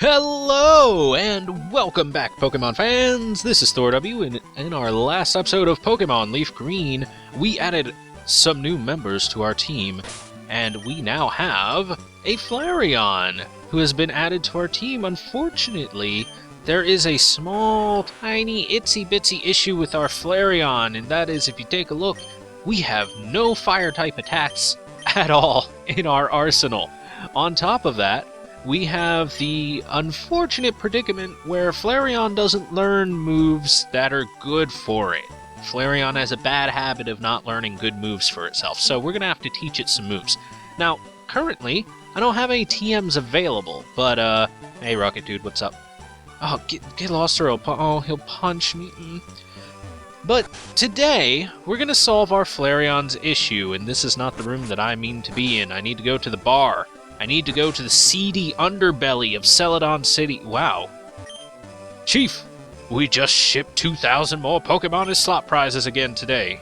Hello, and welcome back, Pokemon fans! This is ThorW, and in our last episode of Pokemon Leafgreen, we added some new members to our team, and we now have a Flareon, who has been added to our team. Unfortunately, there is a small, tiny, itsy-bitsy issue with our Flareon, and that is, if you take a look, we have no Fire-type attacks at all in our arsenal. On top of that, we have the unfortunate predicament where Flareon doesn't learn moves that are good for it. Flareon has a bad habit of not learning good moves for itself, so we're going to have to teach it some moves. Now, currently, I don't have any TMs available, but, hey, Rocket Dude, what's up? Oh, get lost or he'll punch me. But today, we're going to solve our Flareon's issue, and this is not the room that I mean to be in. I need to go to the bar. I need to go to the seedy underbelly of Celadon City. Wow. Chief, we just shipped 2,000 more Pokemon as slot prizes again today.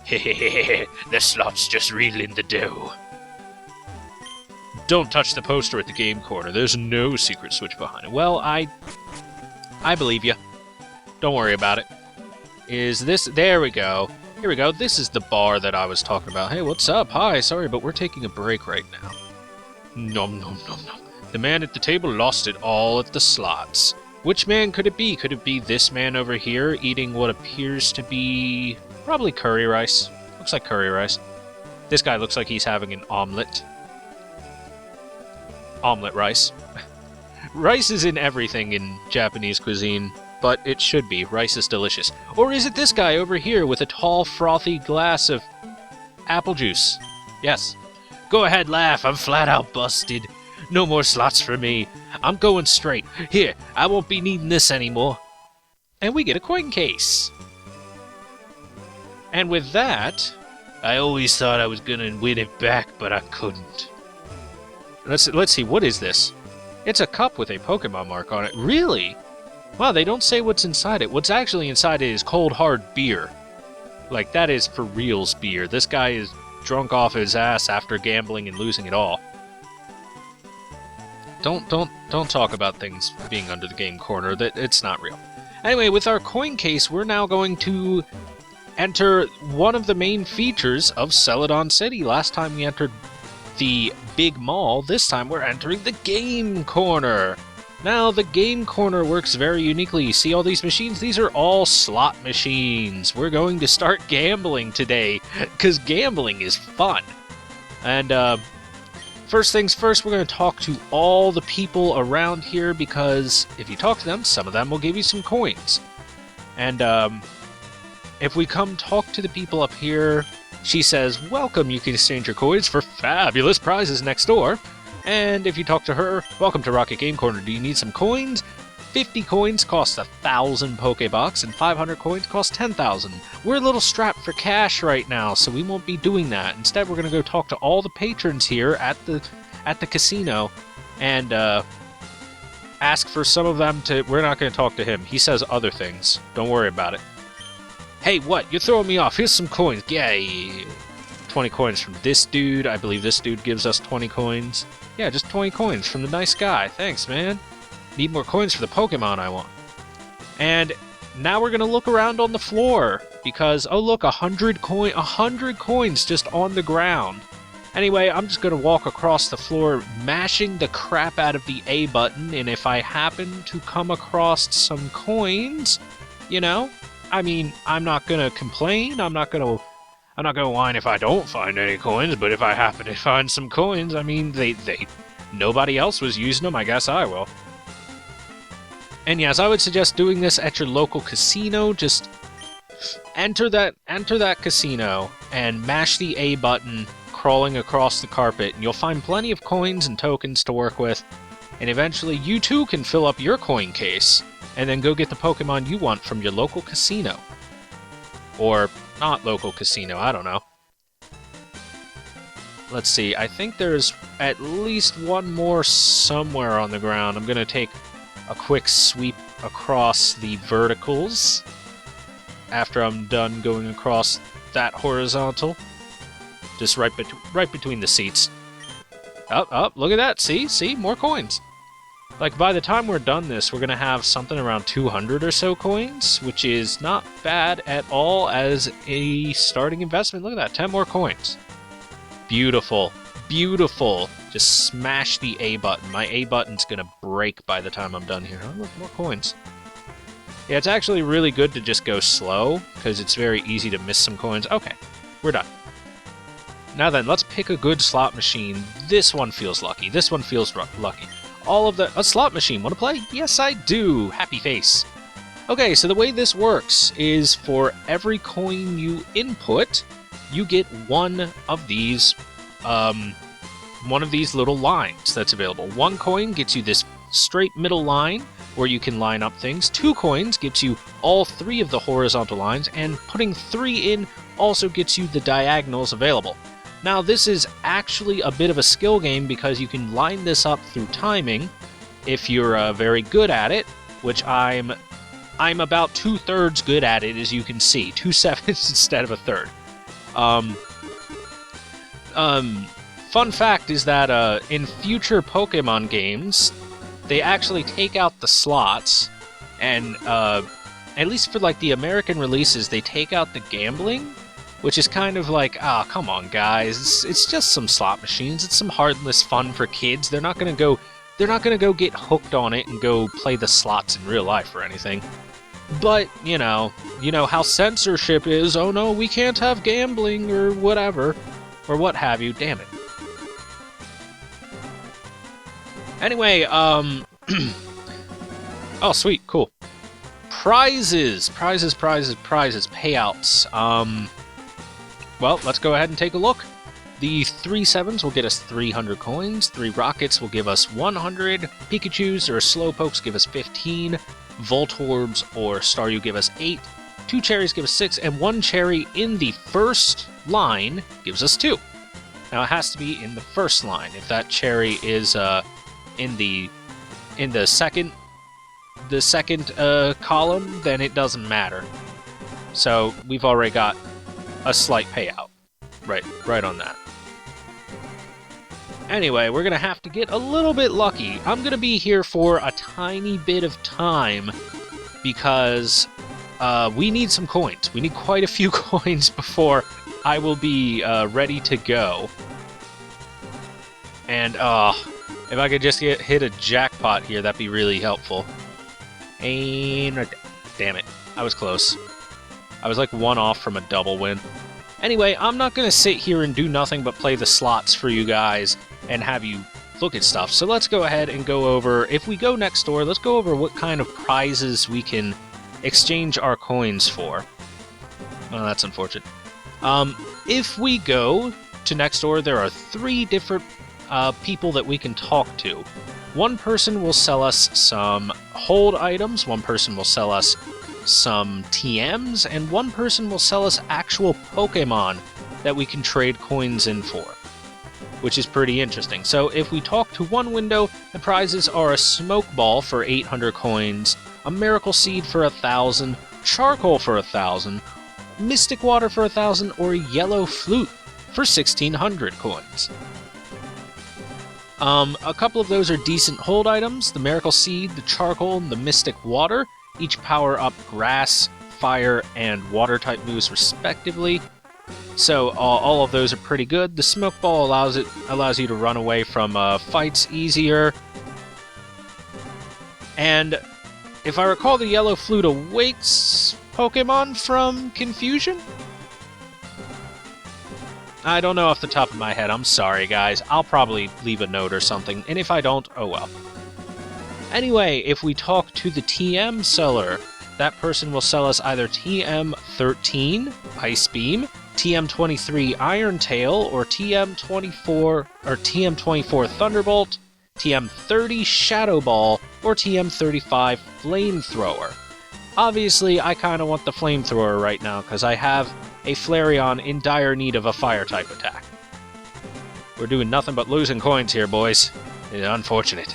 Hehehehe, the slot's just reeling the dough. Don't touch the poster at the game corner. There's no secret switch behind it. Well, I believe you. Don't worry about it. Is this... There we go. Here we go. This is the bar that I was talking about. Hey, what's up? Hi, sorry, but we're taking a break right now. Nom nom nom nom. The man at the table lost it all at the slots. Which man could it be? Could it be this man over here eating what appears to be... probably curry rice. Looks like curry rice. This guy looks like he's having an omelet. Omelet rice. Rice is in everything in Japanese cuisine, but it should be. Rice is delicious. Or is it this guy over here with a tall, frothy glass of apple juice? Yes. Go ahead, laugh. I'm flat out busted. No more slots for me. I'm going straight. Here, I won't be needing this anymore. And we get a coin case. And with that, I always thought I was gonna win it back, but I couldn't. Let's see, what is this? It's a cup with a Pokemon mark on it. Really? Wow, they don't say what's inside it. What's actually inside it is cold, hard beer. Like, that is for reals beer. This guy is drunk off his ass after gambling and losing it all. Don't talk about things being under the game corner. That it's not real. Anyway, with our coin case, we're now going to enter one of the main features of Celadon City. Last time we entered the big mall. This time we're entering the game corner. Now, the game corner works very uniquely. You see all these machines? These are all slot machines. We're going to start gambling today, because gambling is fun. And, first things first, we're going to talk to all the people around here, because if you talk to them, some of them will give you some coins. And, if we come talk to the people up here, she says, welcome, you can exchange your coins for fabulous prizes next door. And if you talk to her, welcome to Rocket Game Corner. Do you need some coins? 50 coins cost 1,000 Pokebucks, and 500 coins cost 10,000. We're a little strapped for cash right now, so we won't be doing that. Instead, we're going to go talk to all the patrons here at the casino, and ask for some of them to... We're not going to talk to him. He says other things. Don't worry about it. Hey, what? You're throwing me off. Here's some coins. Yay! 20 coins from this dude. I believe this dude gives us 20 coins. Yeah, just 20 coins from the nice guy. Thanks, man. Need more coins for the Pokemon I want. And now we're going to look around on the floor, because, oh look, 100 coins just on the ground. Anyway, I'm just going to walk across the floor, mashing the crap out of the A button, and if I happen to come across some coins, you know, I mean, I'm not going to complain, I'm not going to whine if I don't find any coins, but if I happen to find some coins, I mean, nobody else was using them, I guess I will. And yes, I would suggest doing this at your local casino. Just enter that casino and mash the A button, crawling across the carpet, and you'll find plenty of coins and tokens to work with. And eventually, you too can fill up your coin case, and then go get the Pokemon you want from your local casino. Or not local casino, I don't know. Let's see, I think there's at least one more somewhere on the ground. I'm going to take a quick sweep across the verticals after I'm done going across that horizontal. Just right between the seats. Up, look at that, see, more coins. Like, by the time we're done this, we're going to have something around 200 or so coins, which is not bad at all as a starting investment. Look at that, 10 more coins. Beautiful. Beautiful. Just smash the A button. My A button's going to break by the time I'm done here. Oh, look, more coins. Yeah, it's actually really good to just go slow, because it's very easy to miss some coins. Okay, we're done. Now then, let's pick a good slot machine. This one feels lucky. This one feels lucky. A slot machine. Want to play? Yes, I do. Happy face. Okay, so the way this works is for every coin you input, you get one of these little lines that's available. One coin gets you this straight middle line where you can line up things. 2 coins gets you all 3 of the horizontal lines, and putting 3 in also gets you the diagonals available. Now, this is actually a bit of a skill game because you can line this up through timing if you're very good at it, which I'm about 2/3 good at it, as you can see. 2 sevens instead of a third. Fun fact is that in future Pokemon games, they actually take out the slots, and at least for like the American releases, they take out the gambling, which is kind of like, come on, guys, it's just some slot machines. It's some harmless fun for kids. They're not gonna go get hooked on it and go play the slots in real life or anything. But you know how censorship is. Oh no, we can't have gambling or whatever, or what have you. Damn it. Anyway, oh sweet, cool. Prizes, payouts. Well, let's go ahead and take a look. The 3 sevens will get us 300 coins, 3 rockets will give us 100, Pikachus or Slowpokes give us 15, Voltorbs or Staryu give us 8, 2 cherries give us 6, and 1 cherry in the first line gives us 2. Now it has to be in the first line. If that cherry is in the second column, then it doesn't matter. So we've already got a slight payout. Right on that. Anyway, we're going to have to get a little bit lucky. I'm going to be here for a tiny bit of time because we need some coins. We need quite a few coins before I will be ready to go. And if I could just hit a jackpot here, that'd be really helpful. And damn it, I was close. I was like 1 off from a double win. Anyway, I'm not going to sit here and do nothing but play the slots for you guys and have you look at stuff. So let's go ahead and go over, if we go next door, let's go over what kind of prizes we can exchange our coins for. Oh, that's unfortunate. If we go to next door, there are 3 different people that we can talk to. One person will sell us some hold items, one person will sell us some TMs, and one person will sell us actual Pokemon that we can trade coins in for, which is pretty interesting. So if we talk to one window, the prizes are a Smoke Ball for 800 coins, a Miracle Seed for 1,000, Charcoal for 1,000, Mystic Water for 1,000, or Yellow Flute for 1,600 coins. A couple of those are decent hold items, the Miracle Seed, the Charcoal, and the Mystic Water. Each power up Grass, Fire, and Water type moves respectively. So all of those are pretty good. The Smoke Ball allows you to run away from fights easier. And if I recall, the Yellow Flute awakes Pokemon from confusion? I don't know off the top of my head. I'm sorry, guys. I'll probably leave a note or something, and if I don't, oh well. Anyway, if we talk to the TM seller, that person will sell us either TM13 Ice Beam, TM23 Iron Tail, or TM24 Thunderbolt, TM30 Shadow Ball, or TM35 Flamethrower. Obviously, I kind of want the Flamethrower right now, because I have a Flareon in dire need of a Fire-type attack. We're doing nothing but losing coins here, boys. It's unfortunate.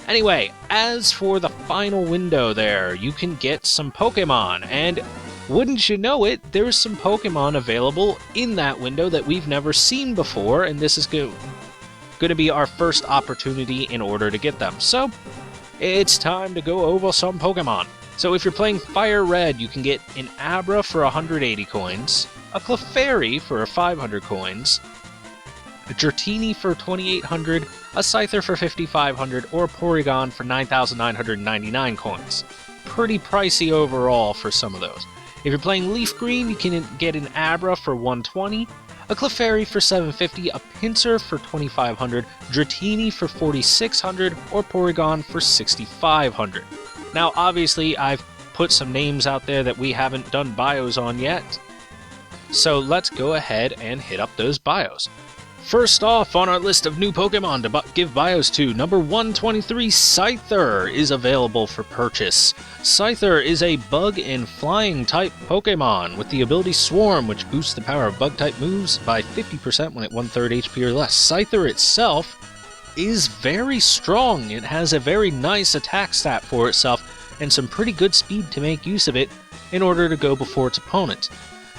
Anyway, as for the final window there, you can get some Pokemon, and wouldn't you know it, there's some Pokemon available in that window that we've never seen before, and this is good. going to be our first opportunity in order to get them. So, it's time to go over some Pokemon. So if you're playing Fire Red, you can get an Abra for 180 coins, a Clefairy for 500 coins, a Dratini for 2,800, a Scyther for 5,500, or a Porygon for 9,999 coins. Pretty pricey overall for some of those. If you're playing Leafgreen, you can get an Abra for 120, a Clefairy for 750, a Pinsir for 2,500, Dratini for 4,600, or Porygon for 6,500. Now, obviously, I've put some names out there that we haven't done bios on yet, so let's go ahead and hit up those bios. First off on our list of new Pokemon to give bios to, number 123, Scyther is available for purchase. Scyther is a bug and flying type Pokemon with the ability Swarm, which boosts the power of bug type moves by 50% when at 1/3 HP or less. Scyther itself is very strong. It has a very nice attack stat for itself and some pretty good speed to make use of it in order to go before its opponent.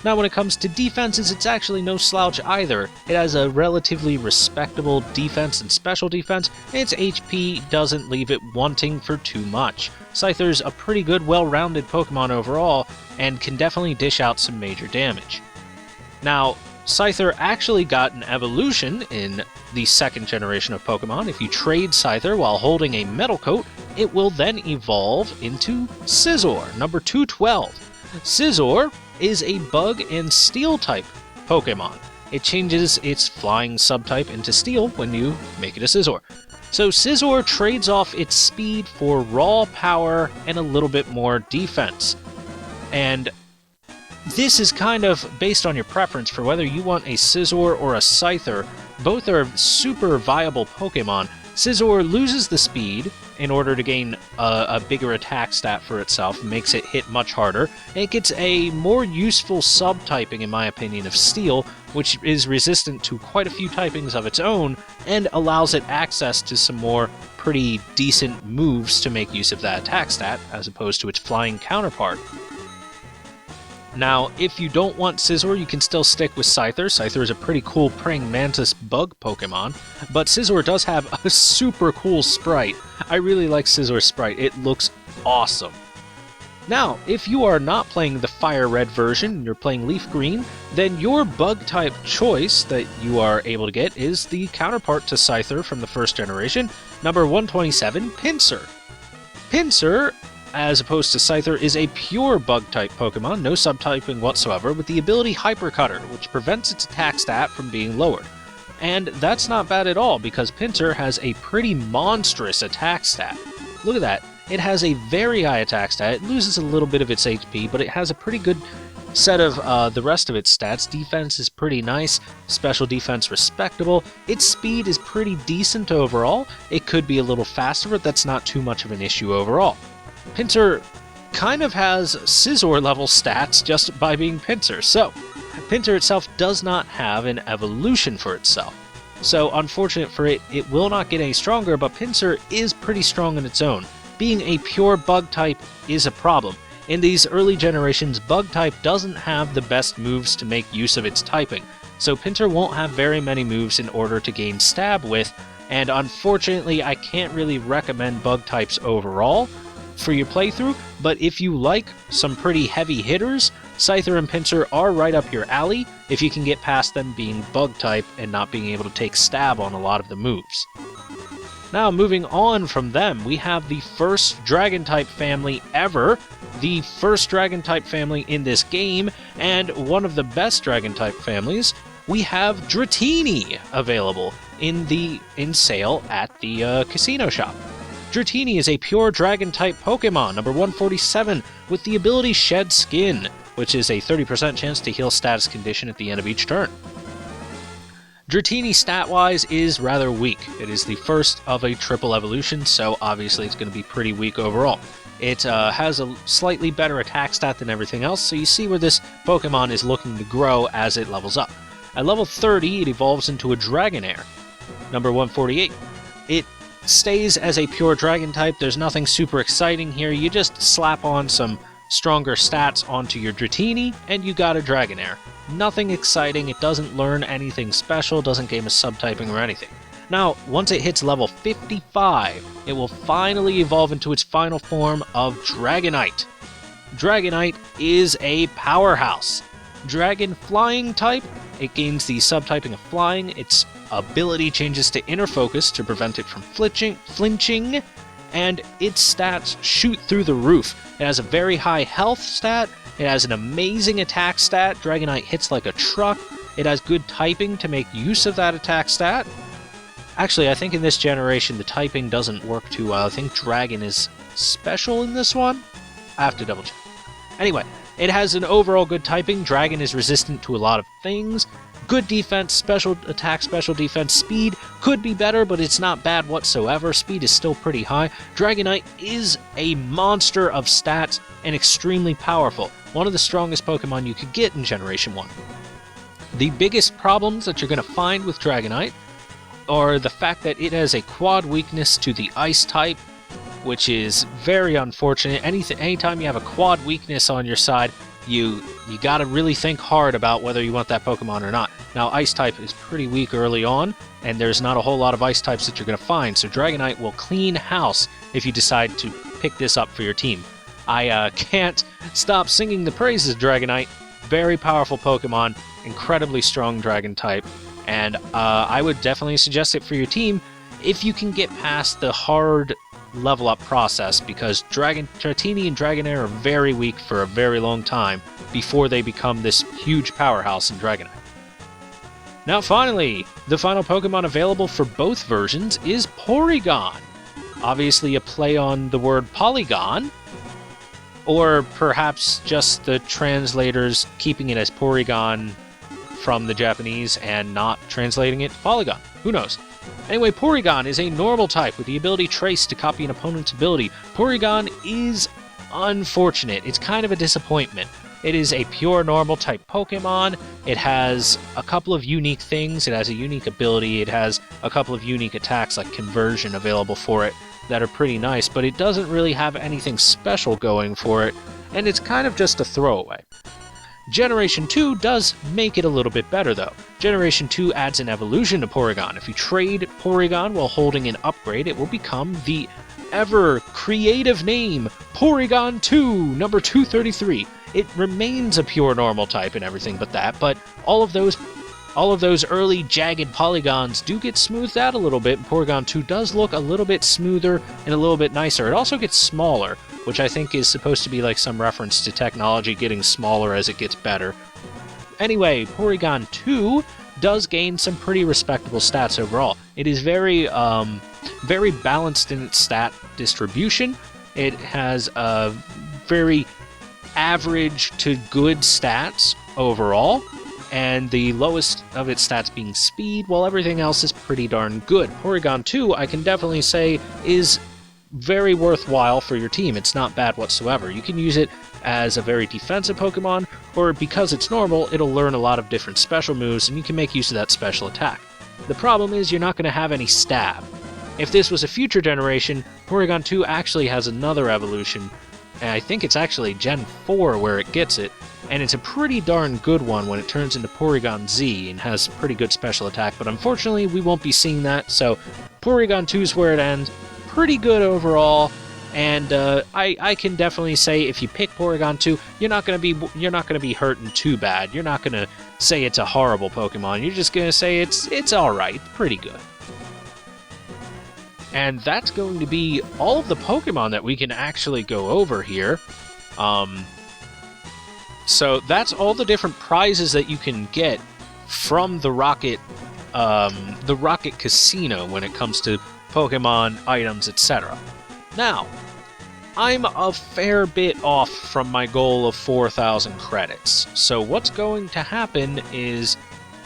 Now when it comes to defenses, it's actually no slouch either. It has a relatively respectable defense and special defense, and its HP doesn't leave it wanting for too much. Scyther's a pretty good, well-rounded Pokemon overall, and can definitely dish out some major damage. Now, Scyther actually got an evolution in the second generation of Pokemon. If you trade Scyther while holding a Metal Coat, it will then evolve into Scizor, number 212. Scizor is a bug and steel type Pokemon. It changes its flying subtype into steel when you make it a Scizor. So Scizor trades off its speed for raw power and a little bit more defense. And this is kind of based on your preference for whether you want a Scizor or a Scyther. Both are super viable Pokemon. Scizor loses the speed in order to gain a bigger attack stat for itself, makes it hit much harder, and it gets a more useful subtyping, in my opinion, of Steel, which is resistant to quite a few typings of its own, and allows it access to some more pretty decent moves to make use of that attack stat, as opposed to its flying counterpart. Now, if you don't want Scizor, you can still stick with Scyther. Scyther is a pretty cool praying mantis bug Pokemon, but Scizor does have a super cool sprite. I really like Scizor's sprite. It looks awesome. Now, if you are not playing the Fire Red version and you're playing Leaf Green, then your bug type choice that you are able to get is the counterpart to Scyther from the first generation, number 127, Pinsir. Pinsir, as opposed to Scyther, is a pure bug-type Pokemon, no subtyping whatsoever, with the ability Hyper Cutter, which prevents its attack stat from being lowered. And that's not bad at all, because Pinsir has a pretty monstrous attack stat. Look at that. It has a very high attack stat. It loses a little bit of its HP, but it has a pretty good set of the rest of its stats. Defense is pretty nice, special defense respectable. Its speed is pretty decent overall. It could be a little faster, but that's not too much of an issue overall. Pinsir kind of has Scizor level stats just by being Pinsir, so Pinsir itself does not have an evolution for itself. So unfortunate for it, it will not get any stronger, but Pinsir is pretty strong in its own. Being a pure bug type is a problem. In these early generations, bug type doesn't have the best moves to make use of its typing, so Pinsir won't have very many moves in order to gain stab with, and unfortunately I can't really recommend bug types overall for your playthrough, but if you like some pretty heavy hitters, Scyther and Pinsir are right up your alley if you can get past them being bug type and not being able to take stab on a lot of the moves. Now moving on from them, we have the first dragon type family ever, the first dragon type family in this game, and one of the best dragon type families. We have Dratini available in sale at the casino shop. Dratini is a pure Dragon-type Pokemon, number 147, with the ability Shed Skin, which is a 30% chance to heal status condition at the end of each turn. Dratini stat-wise is rather weak. It is the first of a triple evolution, so obviously it's going to be pretty weak overall. It has a slightly better attack stat than everything else, so you see where this Pokemon is looking to grow as it levels up. At level 30, it evolves into a Dragonair, number 148. It stays as a pure dragon type. There's nothing super exciting here. You just slap on some stronger stats onto your Dratini, and you got a Dragonair. Nothing exciting. It doesn't learn anything special, doesn't gain a subtyping or anything. Now, once it hits level 55, it will finally evolve into its final form of Dragonite. Dragonite is a powerhouse. Dragon flying type, it gains the subtyping of flying, its ability changes to inner focus to prevent it from flinching, and its stats shoot through the roof. It has a very high health stat, it has an amazing attack stat, Dragonite hits like a truck, it has good typing to make use of that attack stat. Actually, I think in this generation the typing doesn't work too well. I think Dragon is special in this one. I have to double check. Anyway, it has an overall good typing. Dragon is resistant to a lot of things. Good defense, special attack, special defense. Speed could be better, but it's not bad whatsoever. Speed is still pretty high. Dragonite is a monster of stats and extremely powerful. One of the strongest Pokemon you could get in Generation 1. The biggest problems that you're going to find with Dragonite are the fact that it has a quad weakness to the Ice type, which is very unfortunate. Anytime you have a quad weakness on your side, you gotta really think hard about whether you want that Pokemon or not. Now, Ice type is pretty weak early on, and there's not a whole lot of Ice types that you're gonna find, so Dragonite will clean house if you decide to pick this up for your team. I can't stop singing the praises of Dragonite. Very powerful Pokemon, incredibly strong Dragon type, and I would definitely suggest it for your team if you can get past the hard level up process, because Dratini and Dragonair are very weak for a very long time before they become this huge powerhouse in Dragonite. Now finally, the final Pokemon available for both versions is Porygon. Obviously a play on the word polygon, or perhaps just the translators keeping it as Porygon from the Japanese and not translating it to Polygon. Who knows? Anyway, Porygon is a normal type with the ability Trace to copy an opponent's ability. Porygon is unfortunate. It's kind of a disappointment. It is a pure normal type Pokemon. It has a couple of unique things. It has a unique ability. It has a couple of unique attacks like Conversion available for it that are pretty nice, but it doesn't really have anything special going for it, and it's kind of just a throwaway. Generation 2 does make it a little bit better, though. Generation 2 adds an evolution to Porygon. If you trade Porygon while holding an upgrade, it will become the ever-creative name, Porygon 2, number 233. It remains a pure normal type and everything but that, but all of those early jagged polygons do get smoothed out a little bit, and Porygon 2 does look a little bit smoother and a little bit nicer. It also gets smaller, which I think is supposed to be like some reference to technology getting smaller as it gets better. Anyway, Porygon 2 does gain some pretty respectable stats overall. It is very balanced in its stat distribution. It has a very average to good stats overall, and the lowest of its stats being speed, while everything else is pretty darn good. Porygon 2, I can definitely say, is very worthwhile for your team. It's not bad whatsoever. You can use it as a very defensive Pokemon, or because it's normal, it'll learn a lot of different special moves, and you can make use of that special attack. The problem is you're not going to have any stab. If this was a future generation, Porygon 2 actually has another evolution, and I think it's actually Gen 4 where it gets it, and it's a pretty darn good one when it turns into Porygon Z and has pretty good special attack, but unfortunately we won't be seeing that, so Porygon 2 is where it ends. Pretty good overall, and I can definitely say if you pick Porygon 2, you're not gonna be hurting too bad. You're not gonna say it's a horrible Pokemon. You're just gonna say it's all right, pretty good. And that's going to be all of the Pokemon that we can actually go over here. So that's all the different prizes that you can get from the Rocket Casino when it comes to Pokemon, items, etc. Now, I'm a fair bit off from my goal of 4,000 credits, so what's going to happen is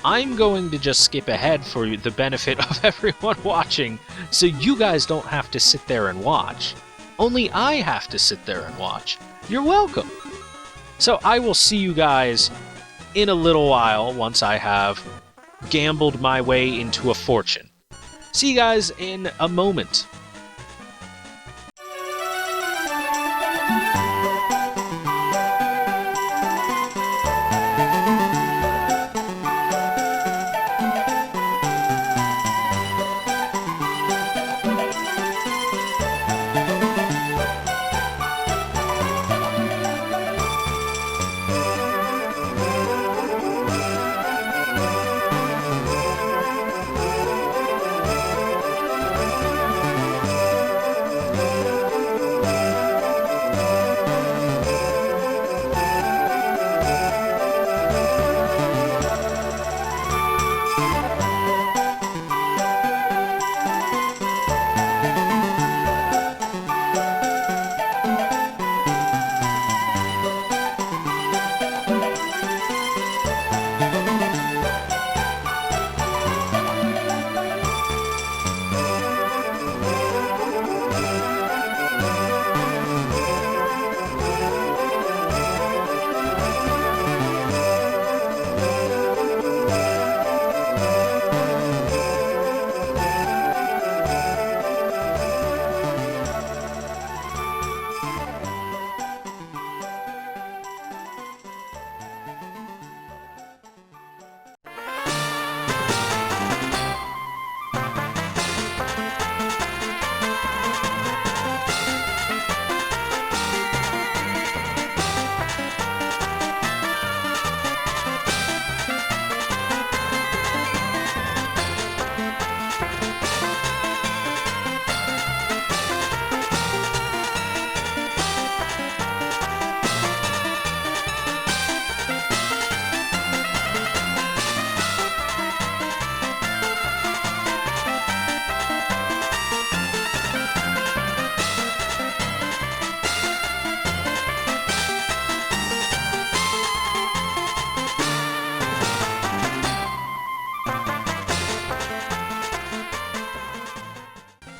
I'm going to just skip ahead for the benefit of everyone watching, so you guys don't have to sit there and watch. Only I have to sit there and watch. You're welcome. So I will see you guys in a little while once I have gambled my way into a fortune. See you guys in a moment.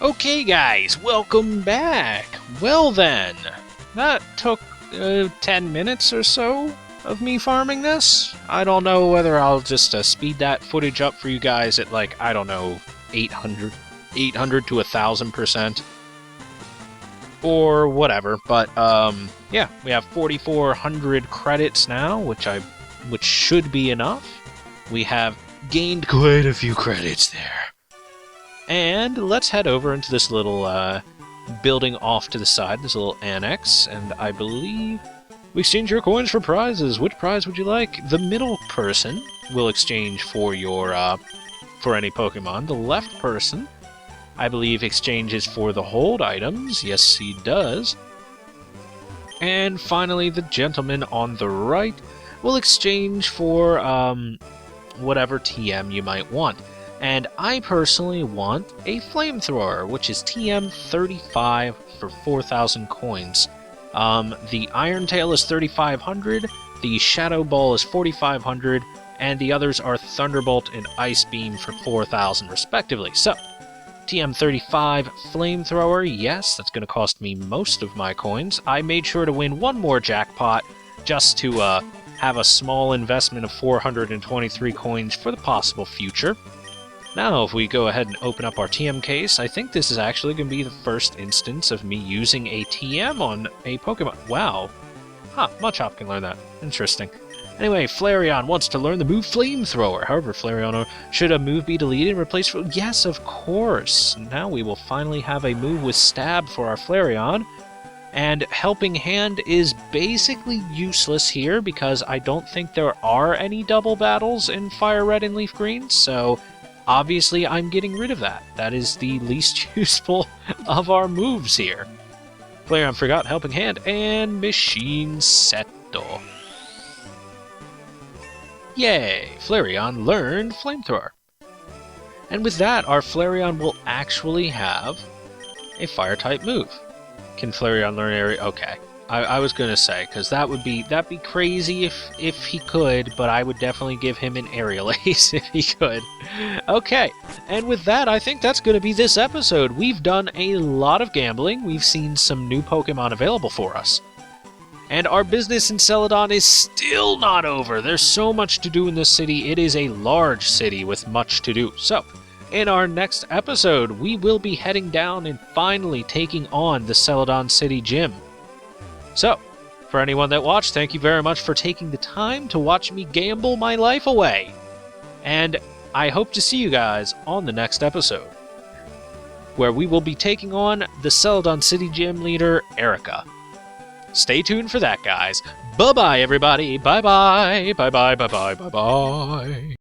Okay guys, welcome back! Well then, that took 10 minutes or so of me farming this. I don't know whether I'll just speed that footage up for you guys at like, I don't know, 800 to 1000%. Or whatever, but yeah, we have 4,400 credits now, which should be enough. We have gained quite a few credits there. And let's head over into this little building off to the side, this little annex, and I believe we exchange your coins for prizes. Which prize would you like? The middle person will exchange for your for any Pokemon. The left person, I believe, exchanges for the hold items. Yes, he does. And finally, the gentleman on the right will exchange for whatever TM you might want. And I personally want a flamethrower, which is TM 35 for 4,000 coins. The Iron Tail is 3,500, the Shadow Ball is 4,500, and the others are Thunderbolt and Ice Beam for 4,000 respectively. So, TM 35 Flamethrower, yes, that's going to cost me most of my coins. I made sure to win one more jackpot just to have a small investment of 423 coins for the possible future. Now, if we go ahead and open up our TM case, I think this is actually going to be the first instance of me using a TM on a Pokemon. Wow. Huh, Machop can learn that. Interesting. Anyway, Flareon wants to learn the move Flamethrower. However, Flareon, should a move be deleted and replaced for... Yes, of course. Now we will finally have a move with Stab for our Flareon. And Helping Hand is basically useless here because I don't think there are any double battles in Fire Red and Leaf Green, so... Obviously, I'm getting rid of that. That is the least useful of our moves here. Flareon forgot Helping Hand and Machine Seto. Yay! Flareon learned Flamethrower. And with that, our Flareon will actually have a Fire-type move. Can Flareon learn Area? Okay. I was gonna say, because that'd be crazy if he could, but I would definitely give him an Aerial Ace if he could. Okay, and with that, I think that's gonna be this episode. We've done a lot of gambling. We've seen some new Pokemon available for us. And our business in Celadon is still not over. There's so much to do in this city. It is a large city with much to do. So, in our next episode, we will be heading down and finally taking on the Celadon City Gym. So, for anyone that watched, thank you very much for taking the time to watch me gamble my life away. And I hope to see you guys on the next episode, where we will be taking on the Celadon City Gym leader, Erica. Stay tuned for that, guys. Bye-bye, everybody. Bye-bye. Bye-bye, bye-bye, bye-bye.